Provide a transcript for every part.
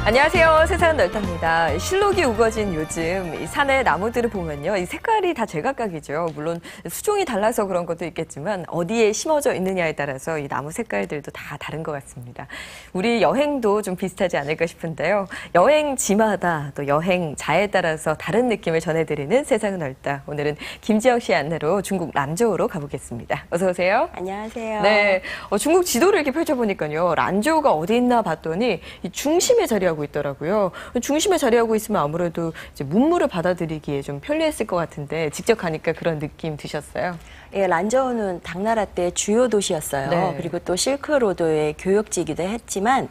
안녕하세요. 세상은 넓답니다. 실록이 우거진 요즘 이 산의 나무들을 보면요. 이 색깔이 다 제각각이죠. 물론 수종이 달라서 그런 것도 있겠지만 어디에 심어져 있느냐에 따라서 이 나무 색깔들도 다 다른 것 같습니다. 우리 여행도 좀 비슷하지 않을까 싶은데요. 여행지마다 또 여행자에 따라서 다른 느낌을 전해드리는 세상은 넓다. 오늘은 김지영 씨의 안내로 중국 란저우로 가보겠습니다. 어서 오세요. 안녕하세요. 네, 중국 지도를 이렇게 펼쳐보니까요. 란저우가 어디 있나 봤더니 이 중심에 자리하고 있더라고요. 중심에 자리하고 있으면 아무래도 이제 문물을 받아들이기에 좀 편리했을 것 같은데 직접 가니까 그런 느낌 드셨어요? 예, 란저우는 당나라 때 주요 도시였어요. 네. 그리고 또 실크로드의 교역지이기도 했지만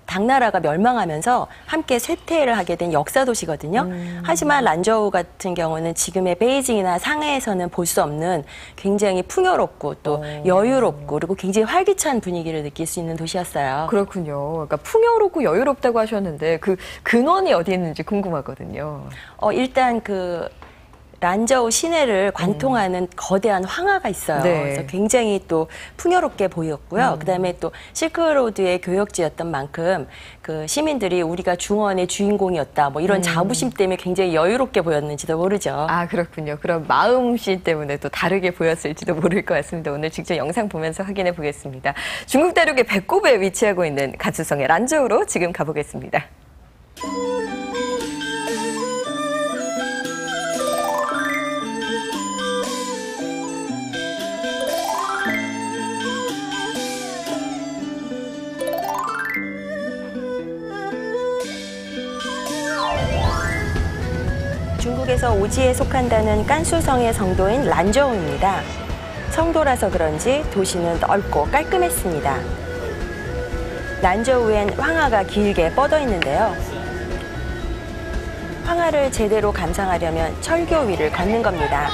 당나라가 멸망하면서 함께 쇠퇴를 하게 된 역사 도시거든요. 하지만 란저우 같은 경우는 지금의 베이징이나 상해에서는 볼 수 없는 굉장히 풍요롭고 또 여유롭고 그리고 굉장히 활기찬 분위기를 느낄 수 있는 도시였어요. 그렇군요. 그러니까 풍요롭고 여유롭다고 하셨는데 그 근원이 어디 있는지 궁금하거든요. 일단 란저우 시내를 관통하는 거대한 황하가 있어요. 네. 그래서 굉장히 또 풍요롭게 보였고요. 그다음에 또 실크로드의 교역지였던 만큼 그 시민들이 우리가 중원의 주인공이었다. 뭐 이런 자부심 때문에 굉장히 여유롭게 보였는지도 모르죠. 아, 그렇군요. 그럼 마음씨 때문에 또 다르게 보였을지도 모를 것 같습니다. 오늘 직접 영상 보면서 확인해 보겠습니다. 중국 대륙의 배꼽에 위치하고 있는 가수성의 란저우로 지금 가보겠습니다. 중국에서 오지에 속한다는 깐수성의 성도인 란저우입니다. 성도라서 그런지 도시는 넓고 깔끔했습니다. 란저우엔 황하가 길게 뻗어 있는데요. 황하를 제대로 감상하려면 철교 위를 걷는 겁니다.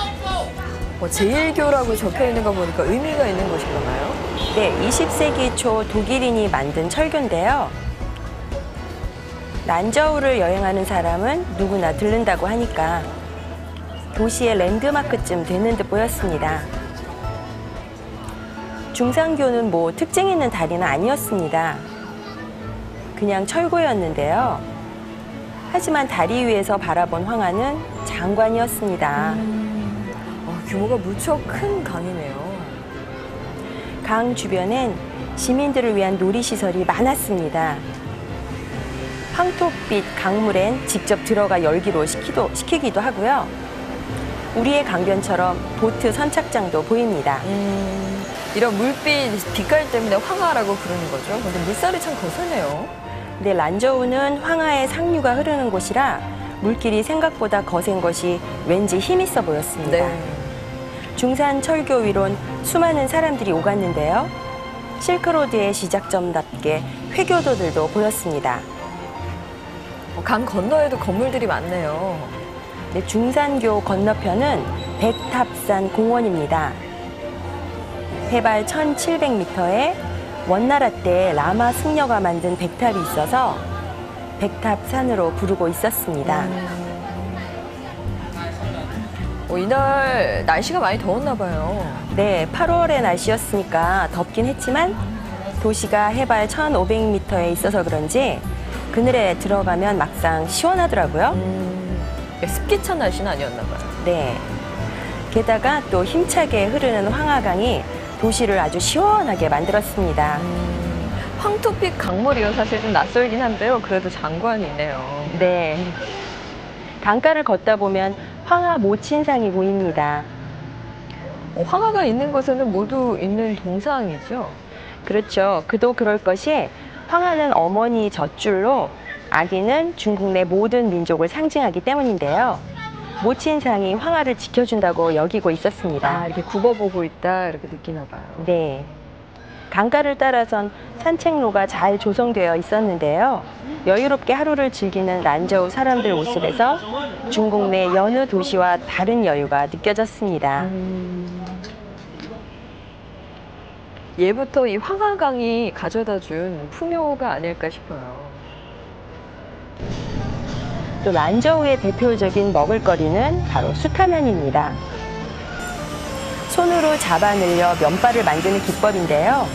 제1교라고 적혀 있는 거 보니까 의미가 있는 곳인가 봐요? 네, 20세기 초 독일인이 만든 철교인데요. 란저우를 여행하는 사람은 누구나 들른다고 하니까 도시의 랜드마크쯤 되는 듯 보였습니다. 중상교는 뭐 특징 있는 다리는 아니었습니다. 그냥 철고였는데요. 하지만 다리 위에서 바라본 황하는 장관이었습니다. 규모가 무척 큰 강이네요. 강 주변엔 시민들을 위한 놀이시설이 많았습니다. 황토빛 강물엔 직접 들어가 열기로 식히기도 하고요. 우리의 강변처럼 보트 선착장도 보입니다. 이런 물빛, 빛깔 때문에 황하라고 부르는 거죠. 근데 물살이 참 거세네요. 네, 란저우는 황하의 상류가 흐르는 곳이라 물길이 생각보다 거센 것이 왠지 힘있어 보였습니다. 네. 중산 철교 위론 수많은 사람들이 오갔는데요. 실크로드의 시작점답게 회교도들도 보였습니다. 강 건너에도 건물들이 많네요. 네, 중산교 건너편은 백탑산 공원입니다. 해발 1700m에 원나라 때 라마 승려가 만든 백탑이 있어서 백탑산으로 부르고 있었습니다. 이날 날씨가 많이 더웠나 봐요. 네, 8월의 날씨였으니까 덥긴 했지만 도시가 해발 1500m에 있어서 그런지 그늘에 들어가면 막상 시원하더라고요. 습기 찬 날씨는 아니었나 봐요. 네. 게다가 또 힘차게 흐르는 황하강이 도시를 아주 시원하게 만들었습니다. 황토빛 강물이요. 사실 좀 낯설긴 한데요. 그래도 장관이 있네요. 네. 강가를 걷다 보면 황하 모친상이 보입니다. 황하가 있는 곳에는 모두 있는 동상이죠. 그렇죠. 그도 그럴 것이 황하는 어머니 젖줄로 아기는 중국 내 모든 민족을 상징하기 때문인데요. 모친상이 황하를 지켜준다고 여기고 있었습니다. 이렇게 굽어보고 있다 이렇게 느끼나 봐요. 네. 강가를 따라선 산책로가 잘 조성되어 있었는데요. 여유롭게 하루를 즐기는 란저우 사람들 모습에서 중국 내 여느 도시와 다른 여유가 느껴졌습니다. 예부터 이 황하강이 가져다준 풍요가 아닐까 싶어요. 또 란저우의 대표적인 먹을거리는 바로 수타면입니다. 손으로 잡아 늘려 면발을 만드는 기법인데요.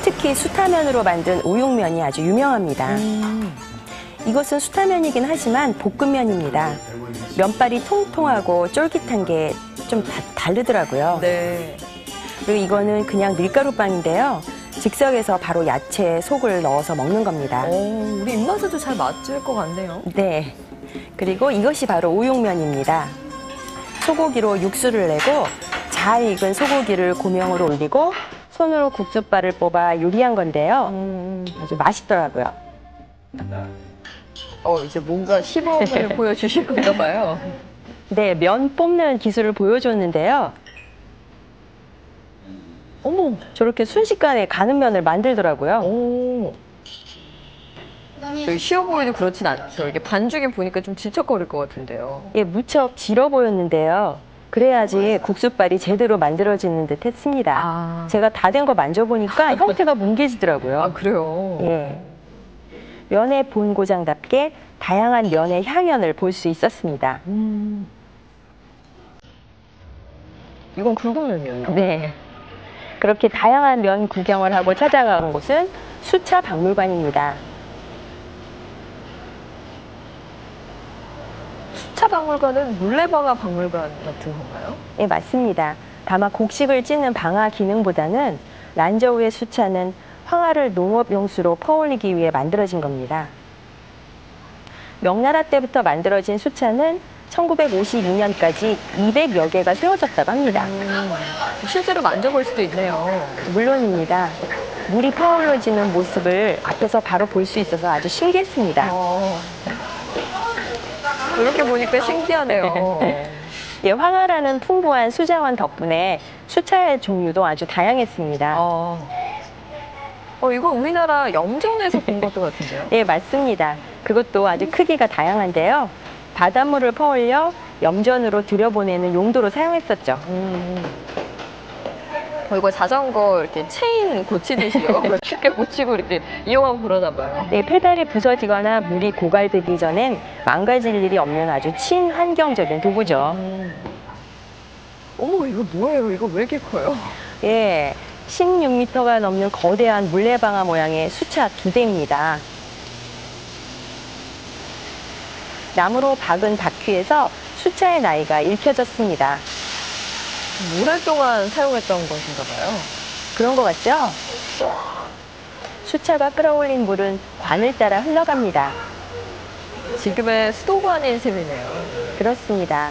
특히 수타면으로 만든 우육면이 아주 유명합니다. 이것은 수타면이긴 하지만 볶음면입니다. 면발이 통통하고 쫄깃한 게 좀 다르더라고요. 네. 그리고 이거는 그냥 밀가루빵인데요. 즉석에서 바로 야채, 속을 넣어서 먹는 겁니다. 우리 입맛에도 잘 맞을 것 같네요. 네. 그리고 이것이 바로 우육면입니다. 소고기로 육수를 내고 잘 익은 소고기를 고명으로 올리고 손으로 국수발을 뽑아 요리한 건데요. 아주 맛있더라고요. 이제 뭔가 시범을 보여주실 건가 봐요. 네, 면 뽑는 기술을 보여줬는데요. 어머, 저렇게 순식간에 가는 면을 만들더라고요. 쉬워 보이도 그렇진 않죠. 이게 반죽이 보니까 좀 질척거릴 것 같은데요. 예, 무척 질어 보였는데요. 그래야지 국수발이 제대로 만들어지는 듯 했습니다. 제가 다 된 거 만져보니까 형태가 뭉개지더라고요. 그래요? 예. 면의 본고장답게 다양한 면의 향연을 볼 수 있었습니다. 이건 굵은면이에요. 네. 그렇게 다양한 면 구경을 하고 찾아간 곳은 수차박물관입니다. 수차박물관은 물레방아 박물관 같은 건가요? 네, 맞습니다. 다만 곡식을 찢는 방아 기능보다는 란저우의 수차는 황화를 농업용수로 퍼올리기 위해 만들어진 겁니다. 명나라 때부터 만들어진 수차는 1952년까지 200여 개가 세워졌다고 합니다. 실제로 만져볼 수도 있네요. 물론입니다. 물이 퍼올려지는 모습을 앞에서 바로 볼 수 있어서 아주 신기했습니다. 이렇게 보니까 신기하네요. 예, 황화라는 풍부한 수자원 덕분에 수차의 종류도 아주 다양했습니다. 이거 우리나라 염전에서 본 것도 같은데요? 예, 맞습니다. 그것도 아주 크기가 다양한데요. 바닷물을 퍼올려 염전으로 들여보내는 용도로 사용했었죠. 이거 자전거 이렇게 체인 고치듯이요. 쉽게 고치고 이렇게 이용하고 그러나 봐요. 네, 페달이 부서지거나 물이 고갈되기 전엔 망가질 일이 없는 아주 친환경적인 도구죠. 어머, 이거 뭐예요? 이거 왜 이렇게 커요? 예, 16m가 넘는 거대한 물레방아 모양의 수차 2대입니다. 나무로 박은 바퀴에서 수차의 나이가 읽혀졌습니다. 오랫동안 사용했던 것인가 봐요. 그런 것 같죠? 수차가 끌어올린 물은 관을 따라 흘러갑니다. 지금의 수도관인 셈이네요. 그렇습니다.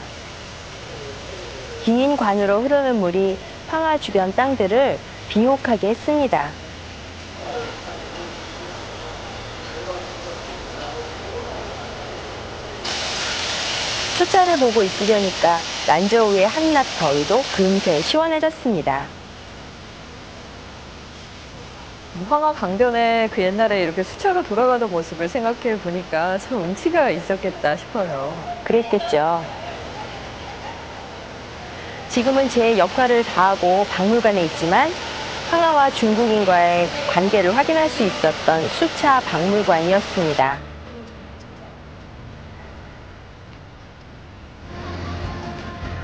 긴 관으로 흐르는 물이 황화 주변 땅들을 비옥하게 했습니다. 수차를 보고 있으려니까 란저우의 한낮 더위도 금세 시원해졌습니다. 황화 강변에 그 옛날에 이렇게 수차가 돌아가던 모습을 생각해 보니까 참 운치가 있었겠다 싶어요. 그랬겠죠. 지금은 제 역할을 다하고 박물관에 있지만 황하와 중국인과의 관계를 확인할 수 있었던 수차 박물관이었습니다.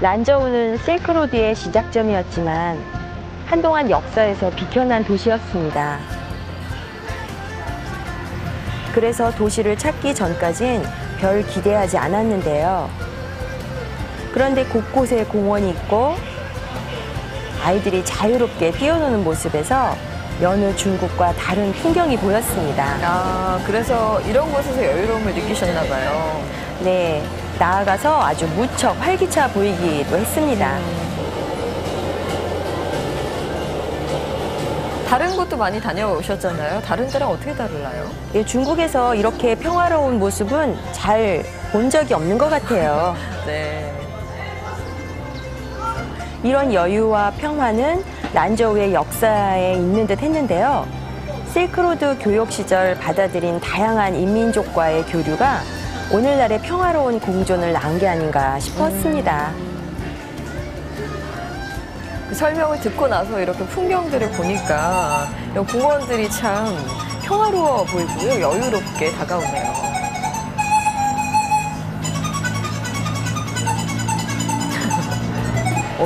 란저우는 실크로드의 시작점이었지만 한동안 역사에서 비켜난 도시였습니다. 그래서 도시를 찾기 전까진 별 기대하지 않았는데요. 그런데 곳곳에 공원이 있고 아이들이 자유롭게 뛰어노는 모습에서 여느 중국과 다른 풍경이 보였습니다. 그래서 이런 곳에서 여유로움을 느끼셨나 봐요. 네, 나아가서 아주 무척 활기차 보이기도 했습니다. 다른 곳도 많이 다녀오셨잖아요. 다른 데랑 어떻게 다르나요? 예, 중국에서 이렇게 평화로운 모습은 잘 본 적이 없는 것 같아요. 네. 이런 여유와 평화는 란저우의 역사에 있는 듯 했는데요. 실크로드 교역 시절 받아들인 다양한 인민족과의 교류가 오늘날의 평화로운 공존을 낳은 게 아닌가 싶었습니다. 그 설명을 듣고 나서 이렇게 풍경들을 보니까 공원들이 참 평화로워 보이고요. 여유롭게 다가오네요.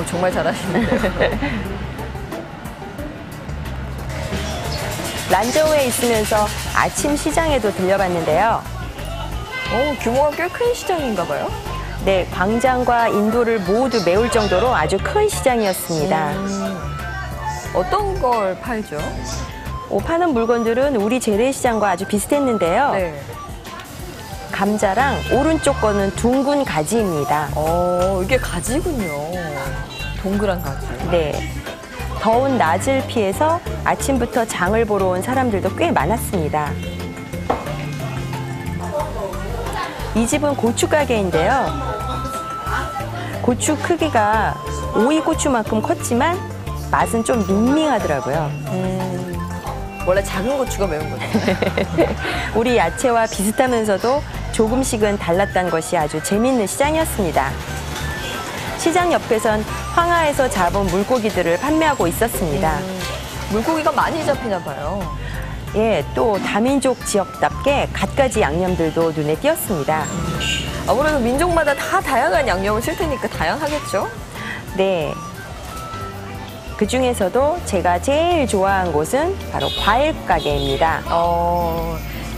정말 잘하시는데요. 란저우에 있으면서 아침 시장에도 들려봤는데요. 규모가 꽤 큰 시장인가 봐요. 네, 광장과 인도를 모두 메울 정도로 아주 큰 시장이었습니다. 어떤 걸 팔죠? 파는 물건들은 우리 재래시장과 아주 비슷했는데요. 네. 감자랑 오른쪽 거는 둥근 가지입니다. 이게 가지군요. 동그란 가지. 네. 더운 낮을 피해서 아침부터 장을 보러 온 사람들도 꽤 많았습니다. 이 집은 고추 가게인데요. 고추 크기가 오이고추만큼 컸지만 맛은 좀 밍밍하더라고요. 원래 작은 고추가 매운 거죠. 우리 야채와 비슷하면서도 조금씩은 달랐다는 것이 아주 재밌는 시장이었습니다. 시장 옆에선 황하에서 잡은 물고기들을 판매하고 있었습니다. 물고기가 많이 잡히나 봐요. 예, 또 다민족 지역답게 갖가지 양념들도 눈에 띄었습니다. 아무래도 민족마다 다 다양한 양념을 쓸 테니까 다양하겠죠? 네. 그 중에서도 제가 제일 좋아한 곳은 바로 과일 가게입니다.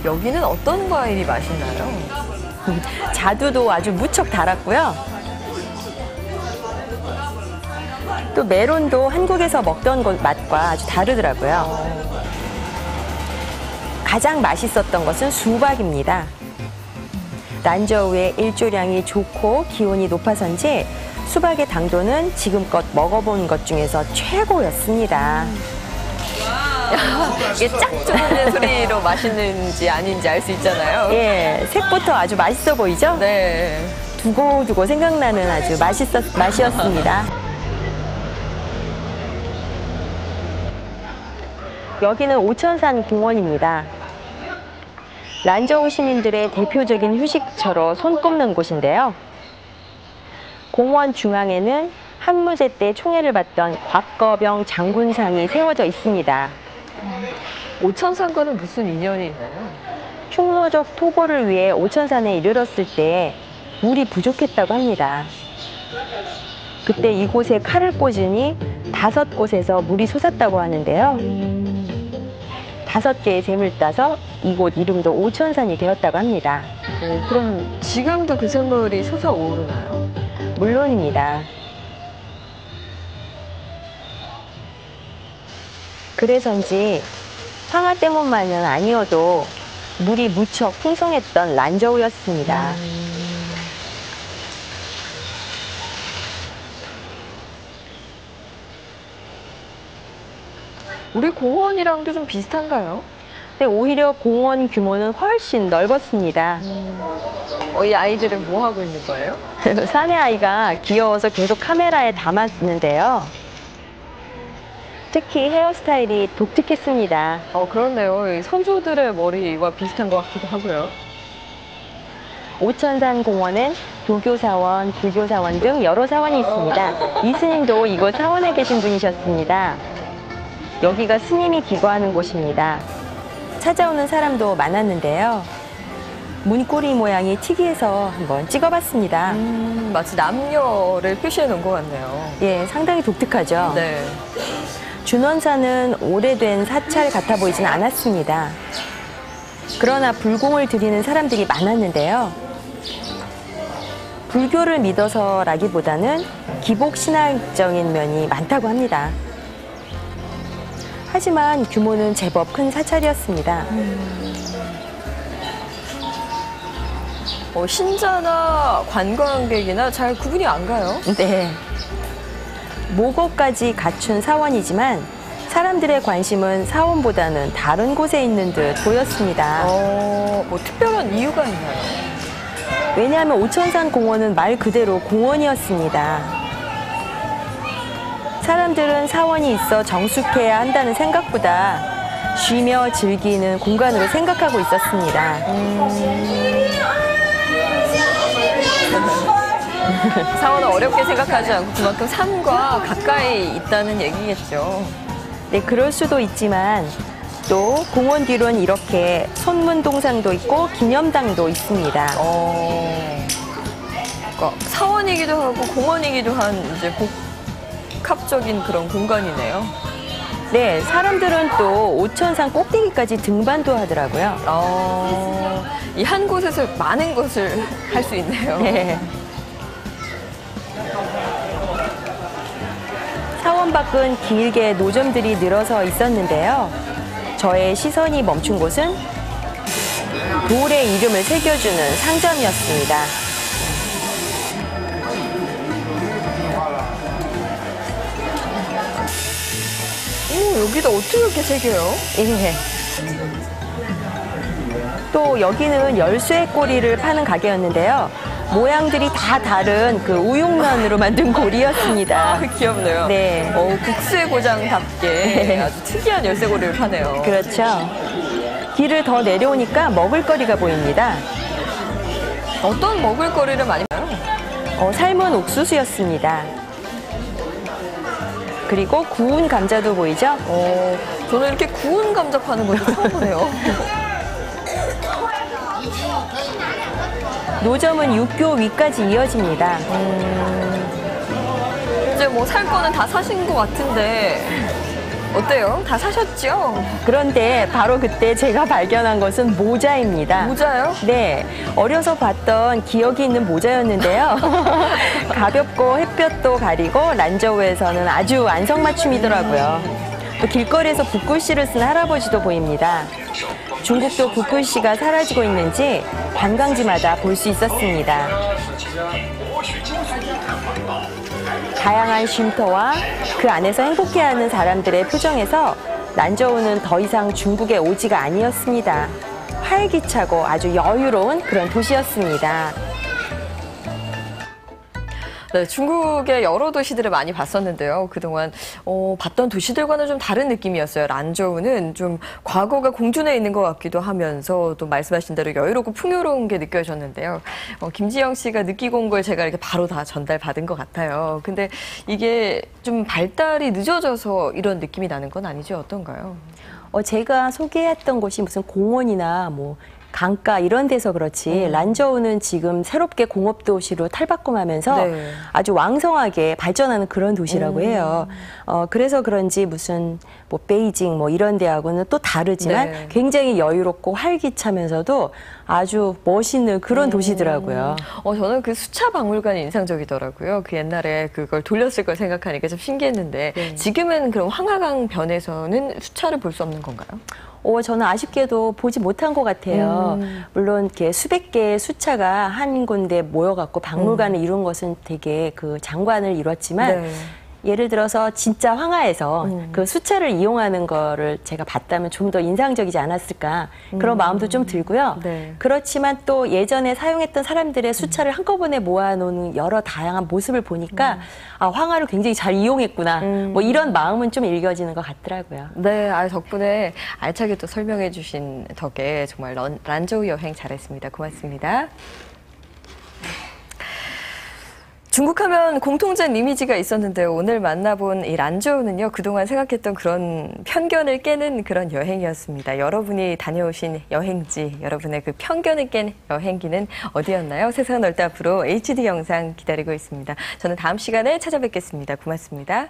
여기는 어떤 과일이 맛있나요? 자두도 아주 무척 달았고요. 또 메론도 한국에서 먹던 것 맛과 아주 다르더라고요. 가장 맛있었던 것은 수박입니다. 난저우의 일조량이 좋고 기온이 높아서인지 수박의 당도는 지금껏 먹어본 것 중에서 최고였습니다. 이게 짝 쪼는 소리로 맛있는지 아닌지 알 수 있잖아요. 예, 색부터 아주 맛있어 보이죠? 네. 두고두고 생각나는 아주 맛이었습니다. 여기는 오천산 공원입니다. 란저우 시민들의 대표적인 휴식처로 손꼽는 곳인데요. 공원 중앙에는 한무제 때 총애를 받던 곽거병 장군상이 세워져 있습니다. 오천산과는 무슨 인연이 있나요? 흉노적 토벌을 위해 오천산에 이르렀을 때 물이 부족했다고 합니다. 그때 이곳에 칼을 꽂으니 5곳에서 물이 솟았다고 하는데요. 5개의 샘을 따서 이곳 이름도 오천산이 되었다고 합니다. 그럼 지금도 그 샘물이 솟아오르나요? 물론입니다. 그래서인지 황하 때문만은 아니어도 물이 무척 풍성했던 란저우였습니다. 우리 공원이랑도 좀 비슷한가요? 근데 오히려 공원 규모는 훨씬 넓었습니다. 이 아이들은 뭐 하고 있는 거예요? 사내 아이가 귀여워서 계속 카메라에 담았는데요. 특히 헤어스타일이 독특했습니다. 그렇네요. 이 선조들의 머리와 비슷한 것 같기도 하고요. 오천산 공원엔 도교사원, 불교사원 등 여러 사원이 있습니다. 이 스님도 이곳 사원에 계신 분이셨습니다. 여기가 스님이 기거하는 곳입니다. 찾아오는 사람도 많았는데요. 문고리 모양이 특이해서 한번 찍어봤습니다. 마치 남녀를 표시해 놓은 것 같네요. 예, 상당히 독특하죠. 네. 준원사는 오래된 사찰 같아 보이진 않았습니다. 그러나 불공을 드리는 사람들이 많았는데요. 불교를 믿어서라기보다는 기복신앙적인 면이 많다고 합니다. 하지만 규모는 제법 큰 사찰이었습니다. 신자나 관광객이나 잘 구분이 안 가요? 네. 목업까지 갖춘 사원이지만 사람들의 관심은 사원보다는 다른 곳에 있는 듯 보였습니다. 뭐 특별한 이유가 있나요? 왜냐하면 오천산 공원은 말 그대로 공원이었습니다. 사람들은 사원이 있어 정숙해야 한다는 생각보다 쉬며 즐기는 공간으로 생각하고 있었습니다. 사원을 어렵게 생각하지 않고 그만큼 삶과 가까이 있다는 얘기겠죠. 네, 그럴 수도 있지만 또 공원 뒤로는 이렇게 손문동상도 있고 기념당도 있습니다. 그러니까 사원이기도 하고 공원이기도 한 이제 복합적인 그런 공간이네요. 네, 사람들은 또 오천산 꼭대기까지 등반도 하더라고요. 이 한 곳에서 많은 것을 할 수 있네요. 네. 사원 밖은 길게 노점들이 늘어서 있었는데요. 저의 시선이 멈춘 곳은 돌에 이름을 새겨주는 상점이었습니다. 여기다 어떻게 이렇게 새겨요? 예. 또 여기는 열쇠 꼬리를 파는 가게였는데요. 모양들이 다 다른 그 우육면으로 만든 고리였습니다. 귀엽네요. 네. 국수의 고장답게 아주 특이한 열쇠고리를 파네요. 그렇죠. 길을 더 내려오니까 먹을거리가 보입니다. 어떤 먹을거리를 많이 봐요? 삶은 옥수수였습니다. 그리고 구운 감자도 보이죠? 저는 이렇게 구운 감자 파는 것도 처음 보네요. 노점은 육교 위까지 이어집니다. 이제 뭐 살 거는 다 사신 것 같은데 어때요? 다 사셨죠? 그런데 바로 그때 제가 발견한 것은 모자입니다. 모자요? 네, 어려서 봤던 기억이 있는 모자였는데요. 가볍고 햇볕도 가리고 란저우에서는 아주 안성맞춤이더라고요. 또 길거리에서 붓글씨를 쓴 할아버지도 보입니다. 중국도 붓글씨가 사라지고 있는지 관광지마다 볼 수 있었습니다. 다양한 쉼터와 그 안에서 행복해하는 사람들의 표정에서 란저우는 더 이상 중국의 오지가 아니었습니다. 활기차고 아주 여유로운 그런 도시였습니다. 네, 중국의 여러 도시들을 많이 봤었는데요. 그동안 봤던 도시들과는 좀 다른 느낌이었어요. 란저우는 좀 과거가 공존해 있는 것 같기도 하면서 또 말씀하신 대로 여유롭고 풍요로운 게 느껴졌는데요. 김지영 씨가 느끼고 온 걸 제가 이렇게 바로 다 전달받은 것 같아요. 근데 이게 좀 발달이 늦어져서 이런 느낌이 나는 건 아니죠? 어떤가요? 제가 소개했던 곳이 무슨 공원이나 뭐 강가 이런 데서 그렇지 란저우는 지금 새롭게 공업도시로 탈바꿈하면서 네. 아주 왕성하게 발전하는 그런 도시라고 해요. 그래서 그런지 무슨 뭐 베이징 뭐 이런 데하고는 또 다르지만 네. 굉장히 여유롭고 활기차면서도 아주 멋있는 그런 도시더라고요. 저는 그 수차 박물관이 인상적이더라고요. 그 옛날에 그걸 돌렸을 걸 생각하니까 좀 신기했는데 네. 지금은 그럼 황하강 변에서는 수차를 볼 수 없는 건가요? 저는 아쉽게도 보지 못한 것 같아요. 물론 이렇게 수백 개의 수차가 한 군데 모여갖고 박물관을 이룬 것은 되게 그 장관을 이뤘지만 네. 예를 들어서 진짜 황하에서 그 수차를 이용하는 거를 제가 봤다면 좀 더 인상적이지 않았을까 그런 마음도 좀 들고요. 네. 그렇지만 또 예전에 사용했던 사람들의 수차를 한꺼번에 모아놓은 여러 다양한 모습을 보니까 아, 황하를 굉장히 잘 이용했구나. 뭐 이런 마음은 좀 읽어지는 것 같더라고요. 네, 덕분에 알차게 또 설명해 주신 덕에 정말 란저우 여행 잘했습니다. 고맙습니다. 중국 하면 공통된 이미지가 있었는데요. 오늘 만나본 이 란저우는요. 그동안 생각했던 그런 편견을 깨는 그런 여행이었습니다. 여러분이 다녀오신 여행지, 여러분의 그 편견을 깬 여행기는 어디였나요? 세상 넓다 앞으로 HD 영상 기다리고 있습니다. 저는 다음 시간에 찾아뵙겠습니다. 고맙습니다.